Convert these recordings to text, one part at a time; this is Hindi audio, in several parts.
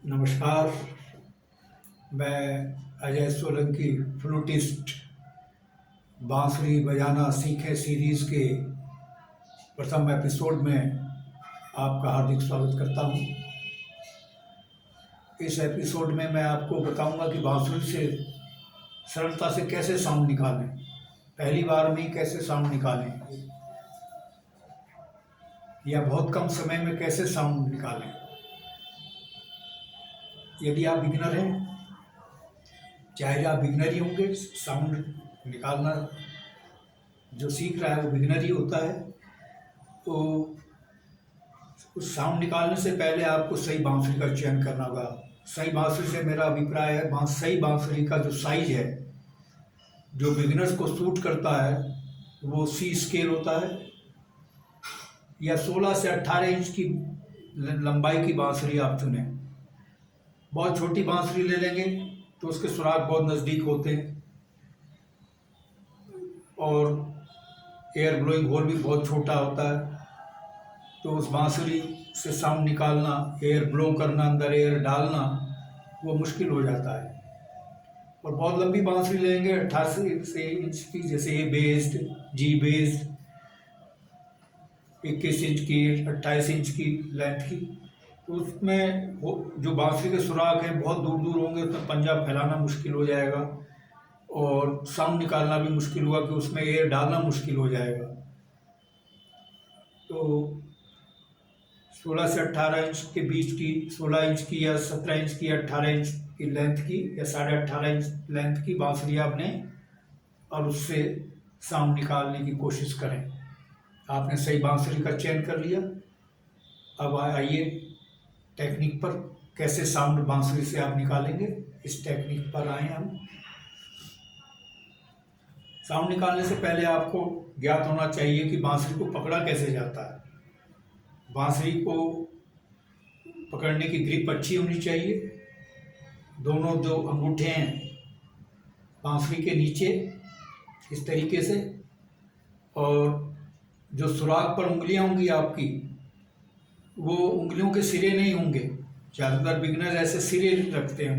नमस्कार। मैं अजय सोलंकी, फ्लूटिस्ट, बांसुरी बजाना सीखें सीरीज़ के प्रथम एपिसोड में आपका हार्दिक स्वागत करता हूं। इस एपिसोड में मैं आपको बताऊंगा कि बांसुरी से सरलता से कैसे साउंड निकालें, पहली बार में ही कैसे साउंड निकालें या बहुत कम समय में कैसे साउंड निकालें। यदि आप बिगिनर हैं, चाहे आप बिगिनर ही होंगे, साउंड निकालना जो सीख रहा है वो बिगिनर ही होता है, तो उस साउंड निकालने से पहले आपको सही बांसुरी का चयन करना होगा। सही बांसुरी से मेरा अभिप्राय है सही बांसुरी का जो साइज है, जो बिगिनर्स को सूट करता है, वो सी स्केल होता है या 16 से 18 इंच की लंबाई की बांसुरी आप चुनें। बहुत छोटी बांसुरी ले लेंगे तो उसके सुराख बहुत नज़दीक होते हैं और एयर ब्लोइंग होल भी बहुत छोटा होता है, तो उस बांसुरी से साउंड निकालना, एयर ब्लो करना, अंदर एयर डालना, वो मुश्किल हो जाता है। और बहुत लंबी बांसुरी लेंगे 88 इंच की, जैसे ए बेस्ड, जी बेस्ड, 21 इंच की, 28 इंच की लेंथ की, तो उसमें जो बांसुरी के सुराख हैं बहुत दूर दूर होंगे, उसमें पंजा फैलाना मुश्किल हो जाएगा और साउंड निकालना भी मुश्किल होगा कि उसमें एयर डालना मुश्किल हो जाएगा। तो 16 से 18 इंच के बीच की, 16 इंच की या 17 इंच की या 18 इंच की लेंथ की या 18.5 इंच लेंथ की बांसुरी आपने, और उससे साउंड निकालने की कोशिश करें। आपने सही बांसुरी का चयन कर लिया। अब आइए टेक्निक पर, कैसे साउंड बांसुरी से आप निकालेंगे, इस टेक्निक पर आए हम। साउंड निकालने से पहले आपको ज्ञात होना चाहिए कि बांसुरी को पकड़ा कैसे जाता है। बांसुरी को पकड़ने की ग्रिप अच्छी होनी चाहिए। दोनों जो अंगूठे हैं बांसुरी के नीचे इस तरीके से, और जो सुराख पर उंगलियां होंगी आपकी, वो उंगलियों के सिरे नहीं होंगे। ज़्यादातर बिगिनर ऐसे सिरे रखते हैं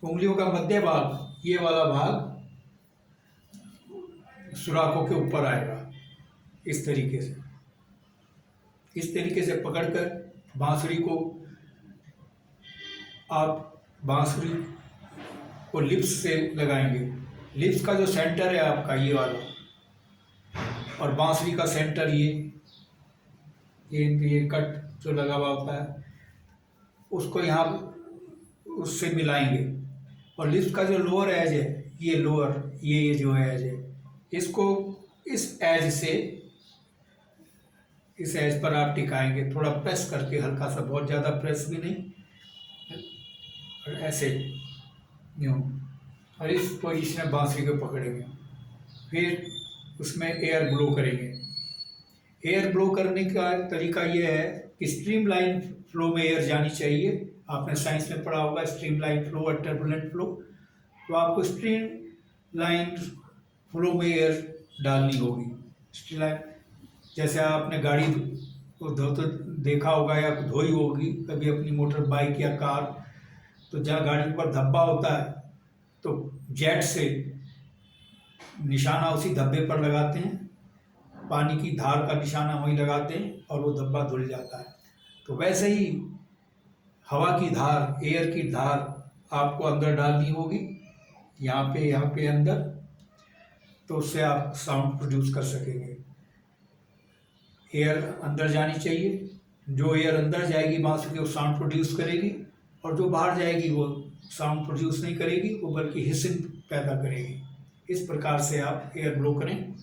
उंगलियों का मध्य भाग, ये वाला भाग सुराखों के ऊपर आएगा। इस तरीके से पकड़कर बांसुरी को आप बांसुरी को लिप्स से लगाएंगे। लिप्स का जो सेंटर है आपका ये वाला, और बांसुरी का सेंटर ये कट जो लगा हुआ होता है, उसको यहाँ उससे मिलाएंगे। और लिप्स का जो लोअर एज है, ये लोअर, ये जो एज है, इसको इस एज पर आप टिकाएंगे, थोड़ा प्रेस करके, हल्का सा, बहुत ज़्यादा प्रेस भी नहीं, और ऐसे यूँ, और इस पोजीशन में बांसुरी को पकड़ेंगे। फिर उसमें एयर ब्लो करेंगे। एयर ब्लो करने का तरीका ये है कि स्ट्रीम लाइन फ्लो में एयर जानी चाहिए। आपने साइंस में पढ़ा होगा स्ट्रीम लाइन फ्लो और टर्बुलेंट फ्लो, तो आपको स्ट्रीम लाइन फ्लो में एयर डालनी होगी। स्ट्रीम लाइन, जैसे आपने गाड़ी को तो देखा होगा या धोई होगी कभी अपनी मोटर बाइक या कार, तो जहाँ गाड़ी पर धब्बा होता है तो जेट से निशाना उसी धब्बे पर लगाते हैं, पानी की धार का निशाना वहीं लगाते हैं और वो धब्बा धुल जाता है। तो वैसे ही हवा की धार, एयर की धार आपको अंदर डालनी होगी, यहाँ पे अंदर, तो उससे आप साउंड प्रोड्यूस कर सकेंगे। एयर अंदर जानी चाहिए। जो एयर अंदर जाएगी बांसुरी वो साउंड प्रोड्यूस करेगी, और जो बाहर जाएगी वो साउंड प्रोड्यूस नहीं करेगी, वो बल्कि हिसिंग पैदा करेगी। इस प्रकार से आप एयर ब्लो करें।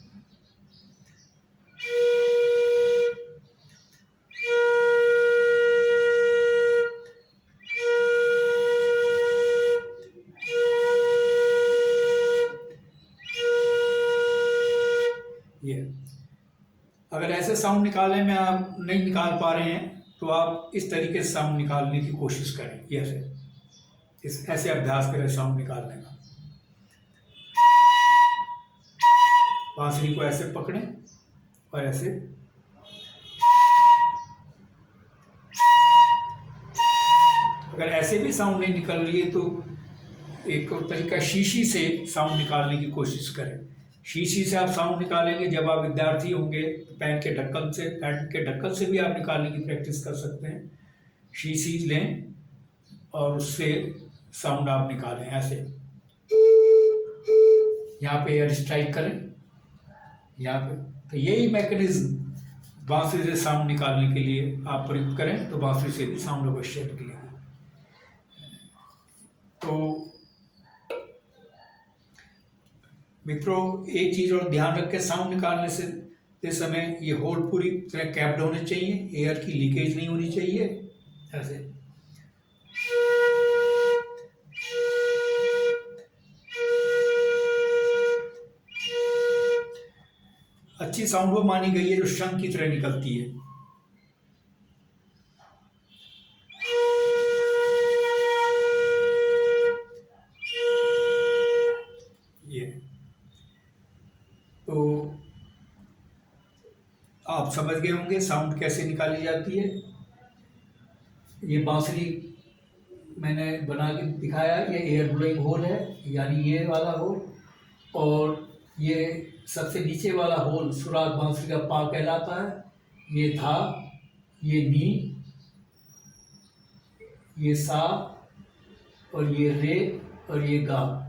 ये अगर ऐसे साउंड निकालने में आप नहीं निकाल पा रहे हैं तो आप इस तरीके से साउंड निकालने की कोशिश करें। ऐसे अभ्यास करें साउंड निकालने का। बांसुरी को ऐसे पकड़ें और ऐसे अगर ऐसे भी साउंड नहीं निकल रही है तो एक तरीका शीशी से साउंड निकालने की कोशिश करें। शीशी से आप साउंड निकालेंगे जब आप विद्यार्थी होंगे तो पैन के ढक्कन से भी आप निकालने की प्रैक्टिस कर सकते हैं। शीशी लें और उससे साउंड आप निकालें ऐसे। यहाँ पे एयर स्ट्राइक करें यहाँ पे। तो यही मैकेनिज्म बांसुरी से साउंड निकालने के लिए आप प्रयुक्त करें तो बांसुरी से भी साउंड अवश्य निकलेगा। तो मित्रों, एक चीज़ और ध्यान रखें, साउंड निकालने से इस समय ये होल पूरी तरह कैप्ड होने चाहिए, एयर की लीकेज नहीं होनी चाहिए ऐसे। अच्छी साउंड वो मानी गई है जो शंख की तरह निकलती है। ये तो आप समझ गए होंगे साउंड कैसे निकाली जाती है। ये बांसुरी मैंने बना के दिखाया, ये एयर ब्लोइंग होल है, यानी ये वाला होल, और ये सबसे नीचे वाला होल सुराग बांसुरी का पा कहलाता है। ये था, ये नी, ये सा, और ये रे, और ये गा,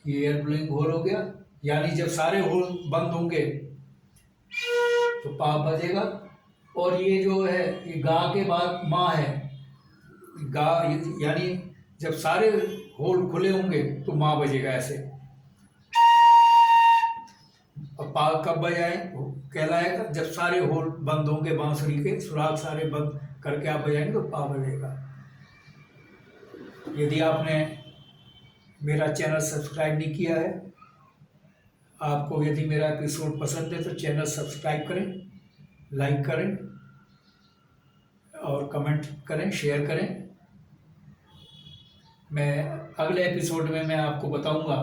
ये एयर ब्लोइंग होल हो गया। यानी जब सारे होल बंद होंगे तो पा बजेगा। और ये जो है ये गा के बाद माँ है, गा, यानी जब सारे होल खुले होंगे तो माँ बजेगा ऐसे। और पा कब बजाए कहलाएगा जब सारे होल बंद होंगे, बांसुरी के सुराग सारे बंद करके आप बजाएंगे तो पा बजेगा। यदि आपने मेरा चैनल सब्सक्राइब नहीं किया है, आपको यदि मेरा एपिसोड पसंद है तो चैनल सब्सक्राइब करें, लाइक करें और कमेंट करें, शेयर करें। मैं अगले एपिसोड में मैं आपको बताऊंगा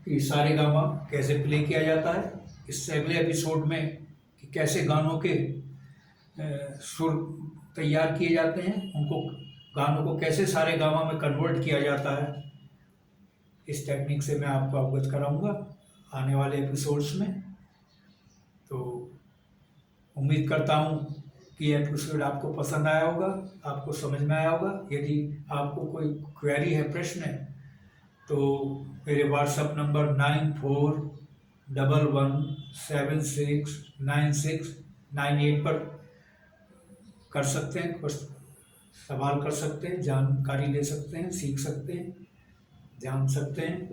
कि सारेगामा कैसे प्ले किया जाता है। इससे अगले एपिसोड में कि कैसे गानों के सुर तैयार किए जाते हैं, उनको गानों को कैसे सारेगामा में कन्वर्ट किया जाता है, इस टेक्निक से मैं आपको अवगत कराऊंगा आने वाले एपिसोड्स में। तो उम्मीद करता हूँ कि एपिसोड आपको पसंद आया होगा, आपको समझ में आया होगा। यदि आपको कोई क्वेरी है, प्रश्न है, तो मेरे व्हाट्सएप नंबर 9411769698 पर कर सकते हैं, कुछ सवाल कर सकते हैं, जानकारी ले सकते हैं, सीख सकते हैं, जान सकते हैं।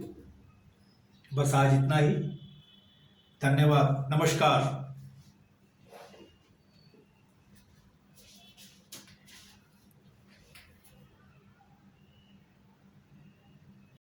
बस आज इतना ही। धन्यवाद, नमस्कार।